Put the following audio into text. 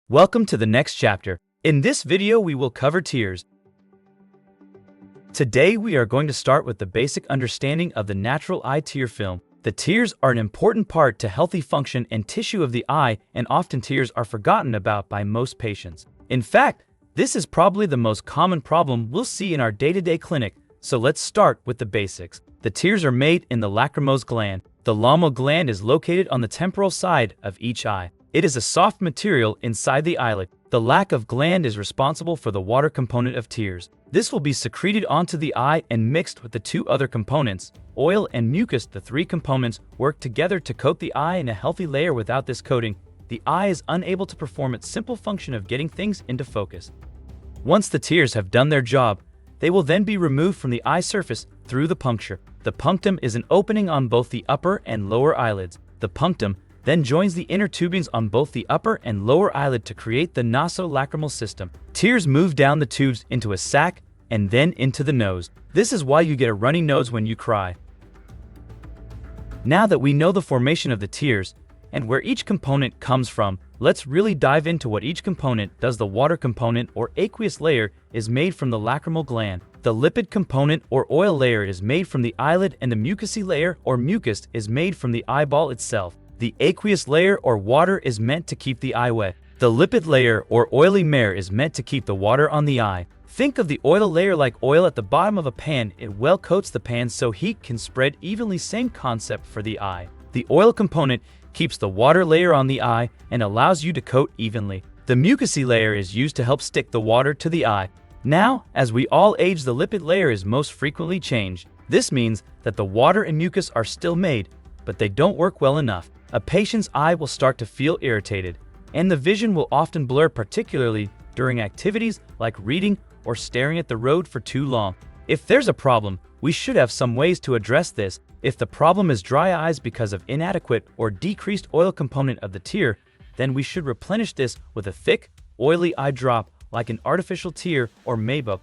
Welcome to the next chapter. In this video, we will cover tears. Today, we are going to start with the basic understanding of the natural eye tear film. The tears are an important part to healthy function and tissue of the eye, and often tears are forgotten about by most patients. In fact, this is probably the most common problem we'll see in our day-to-day clinic, so let's start with the basics. The tears are made in the lacrimose gland. The lamellar gland is located on the temporal side of each eye. It is a soft material inside the eyelid. The lack of gland is responsible for the water component of tears. This will be secreted onto the eye and mixed with the two other components, oil and mucus. The three components work together to coat the eye in a healthy layer. Without this coating, the eye is unable to perform its simple function of getting things into focus. Once the tears have done their job, they will then be removed from the eye surface through the puncture. The punctum is an opening on both the upper and lower eyelids. The punctum then joins the inner tubings on both the upper and lower eyelid to create the nasolacrimal system. Tears move down the tubes into a sac and then into the nose. This is why you get a runny nose when you cry. Now that we know the formation of the tears and where each component comes from, let's really dive into what each component does. The water component or aqueous layer is made from the lacrimal gland. The lipid component or oil layer is made from the eyelid, and the mucousy layer or mucus is made from the eyeball itself. The aqueous layer or water is meant to keep the eye wet. The lipid layer or oily layer is meant to keep the water on the eye. Think of the oil layer like oil at the bottom of a pan. It well coats the pan so heat can spread evenly. Same concept for the eye. The oil component keeps the water layer on the eye and allows you to coat evenly. The mucousy layer is used to help stick the water to the eye. Now, as we all age, the lipid layer is most frequently changed. This means that the water and mucus are still made, but they don't work well enough. A patient's eye will start to feel irritated, and the vision will often blur, particularly during activities like reading or staring at the road for too long. If there's a problem, we should have some ways to address this. If the problem is dry eyes because of inadequate or decreased oil component of the tear, then we should replenish this with a thick, oily eye drop like an artificial tear or Maybuk